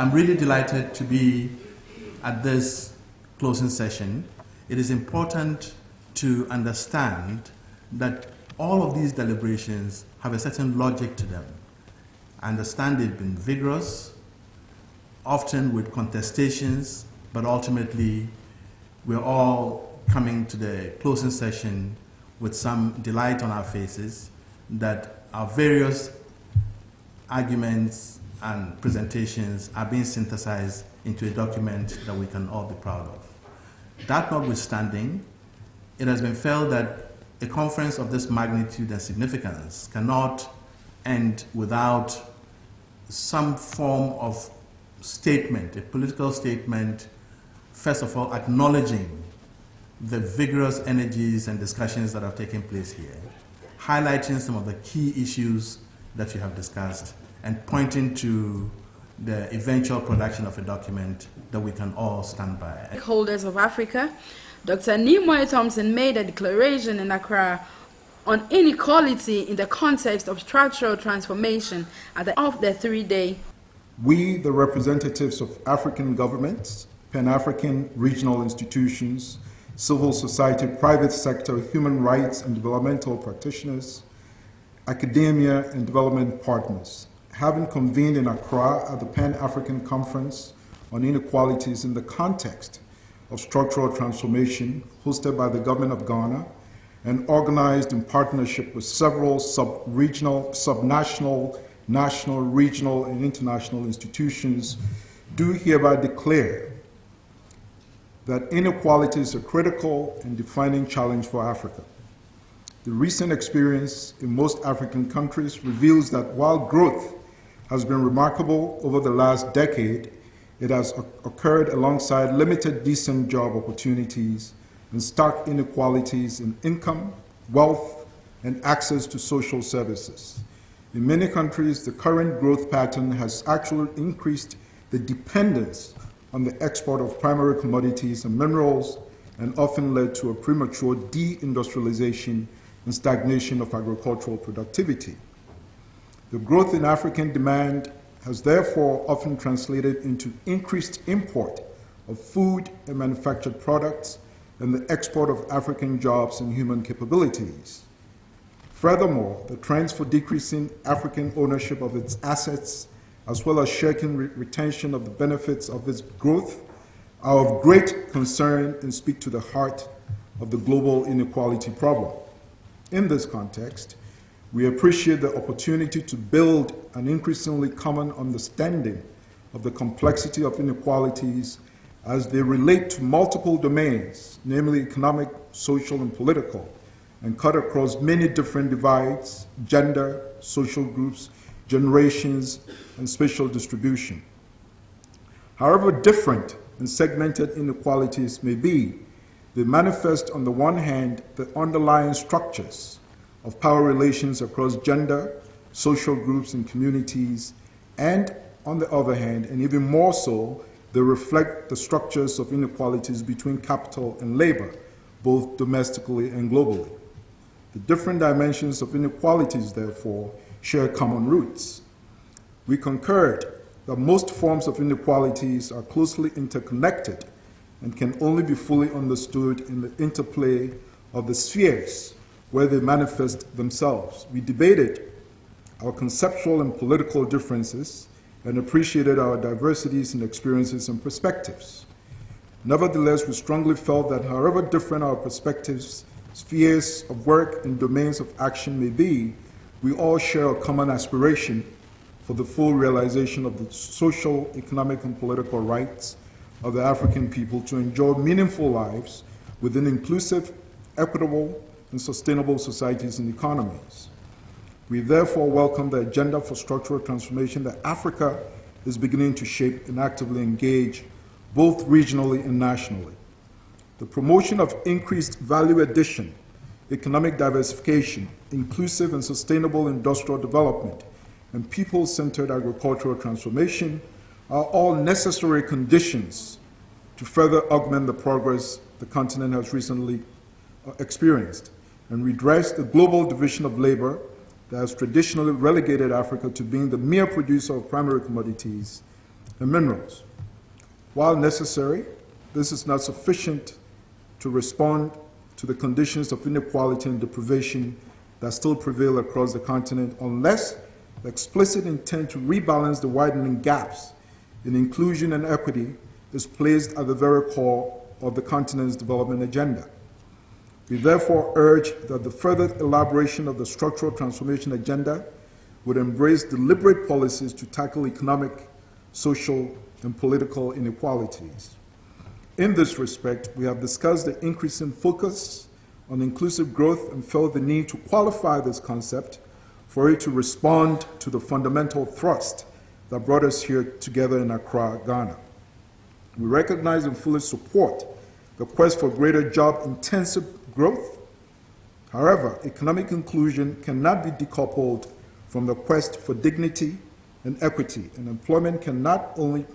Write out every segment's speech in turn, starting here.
I'm really delighted to be at this closing session. It is important to understand that all of these deliberations have a certain logic to them. I understand they've been vigorous, often with contestations, but ultimately we're all coming to the closing session with some delight on our faces that our various arguments and presentations are being synthesized into a document that we can all be proud of. That notwithstanding, it has been felt that a conference of this magnitude and significance cannot end without some form of statement, a political statement, first of all acknowledging the vigorous energies and discussions that have taken place here, highlighting some of the key issues that you have discussed, and pointing to the eventual production of a document that we can all stand by. Stakeholders of Africa, Dr. Nimoy Thompson made a declaration in Accra on inequality in the context of structural transformation at the end of the 3-day. We, the representatives of African governments, Pan-African regional institutions, civil society, private sector, human rights and developmental practitioners, academia and development partners, having convened in Accra at the Pan-African Conference on Inequalities in the context of structural transformation hosted by the government of Ghana and organized in partnership with several sub-regional, subnational, national, regional, and international institutions, do hereby declare that inequality is a critical and defining challenge for Africa. The recent experience in most African countries reveals that while growth has been remarkable over the last decade, it has occurred alongside limited decent job opportunities and stark inequalities in income, wealth, and access to social services. In many countries, the current growth pattern has actually increased the dependence on the export of primary commodities and minerals and often led to a premature deindustrialization and stagnation of agricultural productivity. The growth in African demand has therefore often translated into increased import of food and manufactured products and the export of African jobs and human capabilities. Furthermore, the trends for decreasing African ownership of its assets, as well as shirking retention of the benefits of its growth, are of great concern and speak to the heart of the global inequality problem. In this context, we appreciate the opportunity to build an increasingly common understanding of the complexity of inequalities as they relate to multiple domains, namely economic, social, and political, and cut across many different divides, gender, social groups, generations, and spatial distribution. However different and segmented inequalities may be, they manifest on the one hand the underlying structures of power relations across gender, social groups, and communities, and on the other hand, and even more so, they reflect the structures of inequalities between capital and labor, both domestically and globally. The different dimensions of inequalities, therefore, share common roots. We concurred that most forms of inequalities are closely interconnected and can only be fully understood in the interplay of the spheres where they manifest themselves. We debated our conceptual and political differences and appreciated our diversities in experiences and perspectives. Nevertheless, we strongly felt that however different our perspectives, spheres of work, and domains of action may be, we all share a common aspiration for the full realization of the social, economic, and political rights of the African people to enjoy meaningful lives within inclusive, equitable, and sustainable societies and economies. We therefore welcome the agenda for structural transformation that Africa is beginning to shape and actively engage both regionally and nationally. The promotion of increased value addition, economic diversification, inclusive and sustainable industrial development, and people-centered agricultural transformation are all necessary conditions to further augment the progress the continent has recently experienced and redress the global division of labor that has traditionally relegated Africa to being the mere producer of primary commodities and minerals. While necessary, this is not sufficient to respond to the conditions of inequality and deprivation that still prevail across the continent unless the explicit intent to rebalance the widening gaps in inclusion and equity is placed at the very core of the continent's development agenda. We therefore urge that the further elaboration of the structural transformation agenda would embrace deliberate policies to tackle economic, social, and political inequalities. In this respect, we have discussed the increasing focus on inclusive growth and felt the need to qualify this concept for it to respond to the fundamental thrust that brought us here together in Accra, Ghana. We recognize and fully support the quest for greater job-intensive growth. However, economic inclusion cannot be decoupled from the quest for dignity and equity, and employment can not only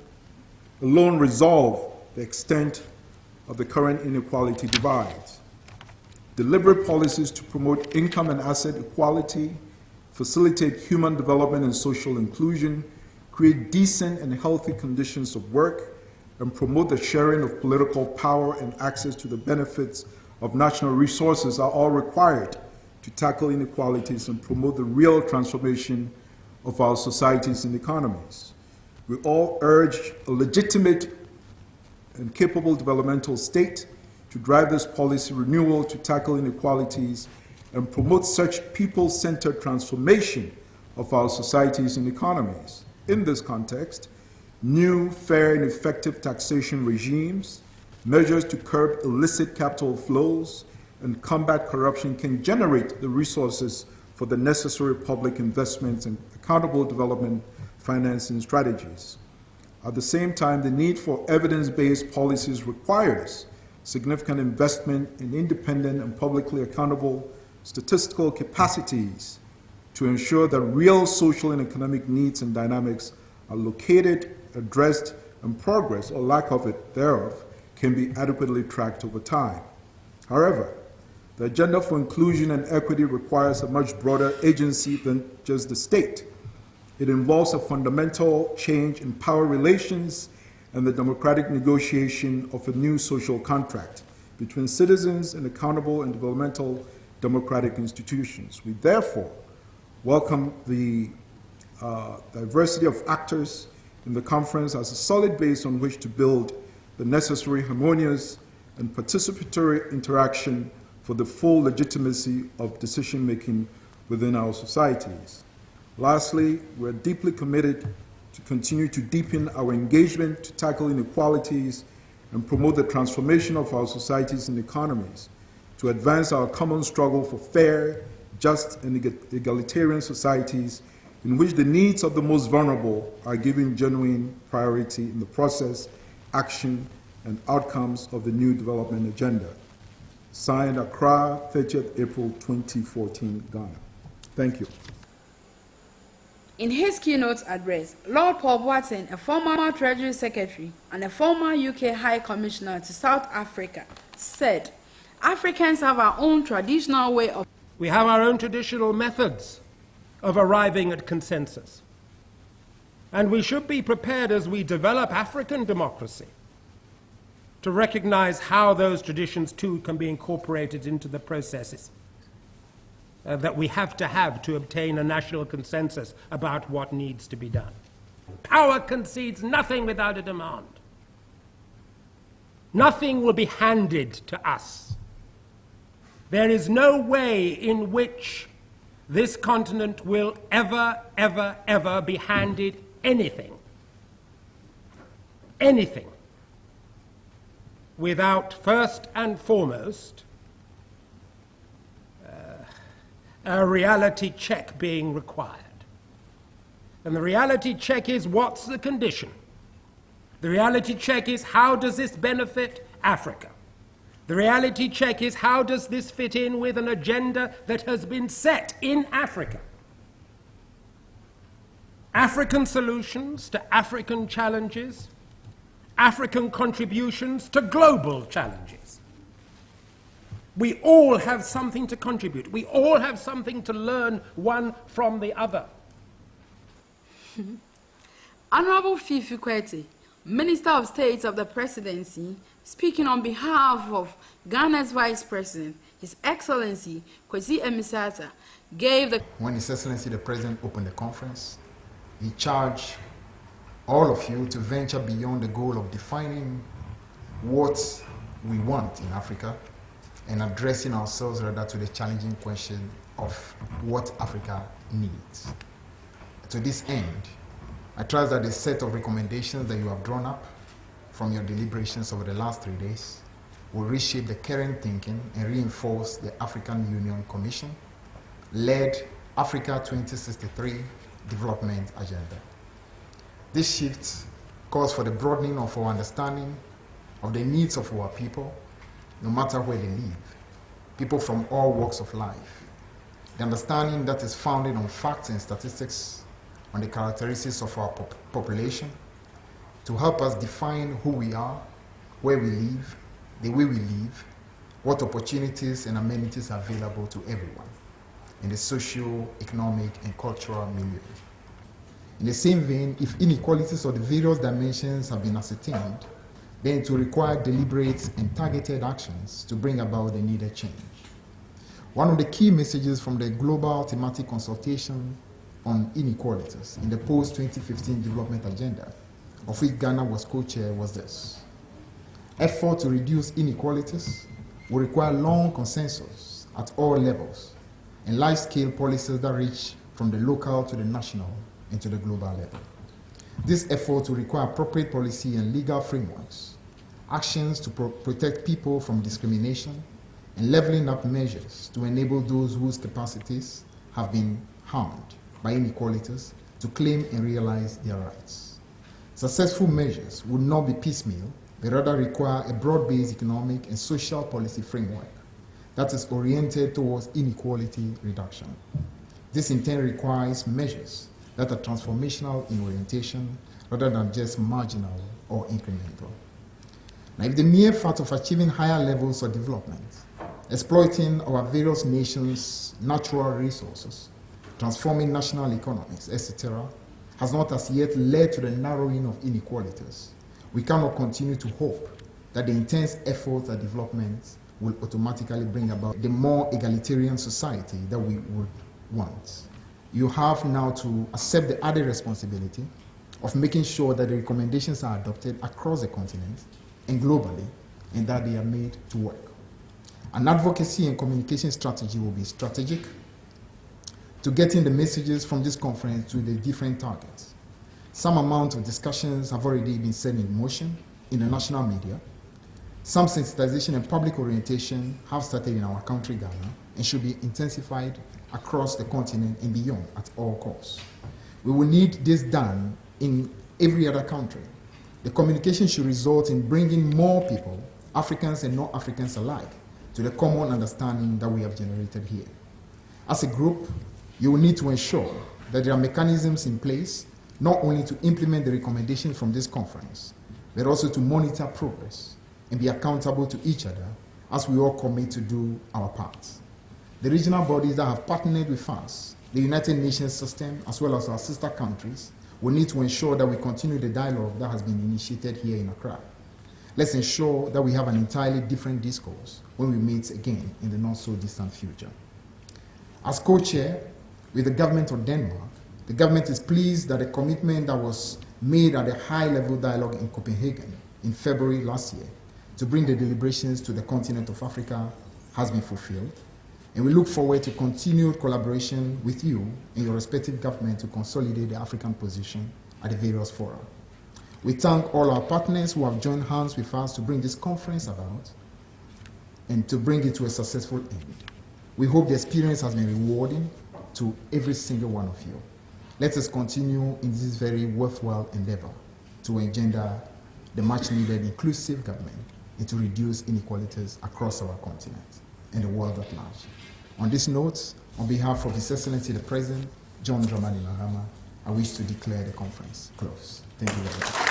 alone resolve the extent of the current inequality divides. Deliberate policies to promote income and asset equality, facilitate human development and social inclusion, create decent and healthy conditions of work, and promote the sharing of political power and access to the benefits of national resources are all required to tackle inequalities and promote the real transformation of our societies and economies. We all urge a legitimate and capable developmental state to drive this policy renewal to tackle inequalities and promote such people-centered transformation of our societies and economies. In this context, new, fair, and effective taxation regimes, measures to curb illicit capital flows, and combat corruption can generate the resources for the necessary public investments and accountable development financing strategies. At the same time, the need for evidence-based policies requires significant investment in independent and publicly accountable statistical capacities to ensure that real social and economic needs and dynamics are located, addressed, and progress, or lack of it thereof, can be adequately tracked over time. However, the agenda for inclusion and equity requires a much broader agency than just the state. It involves a fundamental change in power relations and the democratic negotiation of a new social contract between citizens and accountable and developmental democratic institutions. We therefore welcome the diversity of actors in the conference as a solid base on which to build the necessary harmonious and participatory interaction for the full legitimacy of decision-making within our societies. Lastly, we're deeply committed to continue to deepen our engagement to tackle inequalities and promote the transformation of our societies and economies, to advance our common struggle for fair, just, and egalitarian societies in which the needs of the most vulnerable are given genuine priority in the process, action, and outcomes of the new development agenda. Signed, Accra, 30th April 2014, Ghana. Thank you. In his keynote address, Lord Paul Boateng, a former Treasury Secretary and a former UK High Commissioner to South Africa, said, Africans have our own traditional way of... We have our own traditional methods of arriving at consensus. And we should be prepared as we develop African democracy to recognize how those traditions too can be incorporated into the processes that we have to obtain a national consensus about what needs to be done. Power concedes nothing without a demand. Nothing will be handed to us. There is no way in which this continent will ever, ever, ever be handed anything. Anything. Without first and foremost a reality check being required. And the reality check is, what's the condition? The reality check is, how does this benefit Africa? The reality check is, how does this fit in with an agenda that has been set in Africa? African solutions to African challenges, African contributions to global challenges. We all have something to contribute. We all have something to learn one from the other. Honorable Fifi Kwete, Minister of State of the Presidency, speaking on behalf of Ghana's Vice President, His Excellency Kwesi Emisata, gave the... When His Excellency the President opened the conference, he charged all of you to venture beyond the goal of defining what we want in Africa and addressing ourselves rather to the challenging question of what Africa needs. To this end, I trust that the set of recommendations that you have drawn up from your deliberations over the last 3 days will reshape the current thinking and reinforce the African Union Commission-led Africa 2063 development agenda. This shift calls for the broadening of our understanding of the needs of our people, no matter where they live, people from all walks of life. The understanding that is founded on facts and statistics, on the characteristics of our population, to help us define who we are, where we live, the way we live, what opportunities and amenities are available to everyone in the socio, economic, and cultural milieu. In the same vein, if inequalities of the various dimensions have been ascertained, then it will require deliberate and targeted actions to bring about the needed change. One of the key messages from the Global Thematic Consultation on Inequalities in the post-2015 development agenda, of which Ghana was co-chair, was this: effort to reduce inequalities will require long consensus at all levels and large-scale policies that reach from the local to the national and to the global level. This effort will require appropriate policy and legal frameworks, actions to protect people from discrimination, and leveling up measures to enable those whose capacities have been harmed by inequalities to claim and realize their rights. Successful measures would not be piecemeal, but rather require a broad-based economic and social policy framework that is oriented towards inequality reduction. This in turn requires measures that are transformational in orientation rather than just marginal or incremental. Now, if the mere fact of achieving higher levels of development, exploiting our various nations' natural resources, transforming national economies, etc., has not as yet led to the narrowing of inequalities, we cannot continue to hope that the intense efforts at development will automatically bring about the more egalitarian society that we would want. You have now to accept the added responsibility of making sure that the recommendations are adopted across the continent and globally, and that they are made to work. An advocacy and communication strategy will be strategic to getting the messages from this conference to the different targets. Some amount of discussions have already been set in motion in the national media. Some sensitization and public orientation have started in our country, Ghana, and should be intensified across the continent and beyond at all costs. We will need this done in every other country. The communication should result in bringing more people, Africans and non-Africans alike, to the common understanding that we have generated here. As a group, you will need to ensure that there are mechanisms in place not only to implement the recommendations from this conference, but also to monitor progress and be accountable to each other as we all commit to do our parts. The regional bodies that have partnered with us, the United Nations system, as well as our sister countries, will need to ensure that we continue the dialogue that has been initiated here in Accra. Let's ensure that we have an entirely different discourse when we meet again in the not-so-distant future. As co-chair with the government of Denmark, the government is pleased that the commitment that was made at the high-level dialogue in Copenhagen in February last year to bring the deliberations to the continent of Africa has been fulfilled, and we look forward to continued collaboration with you and your respective government to consolidate the African position at the various fora. We thank all our partners who have joined hands with us to bring this conference about and to bring it to a successful end. We hope the experience has been rewarding to every single one of you. Let us continue in this very worthwhile endeavor to engender the much-needed inclusive government and to reduce inequalities across our continent and the world at large. On this note, on behalf of His Excellency the President, John Dramani Mahama, I wish to declare the conference closed. Thank you very much.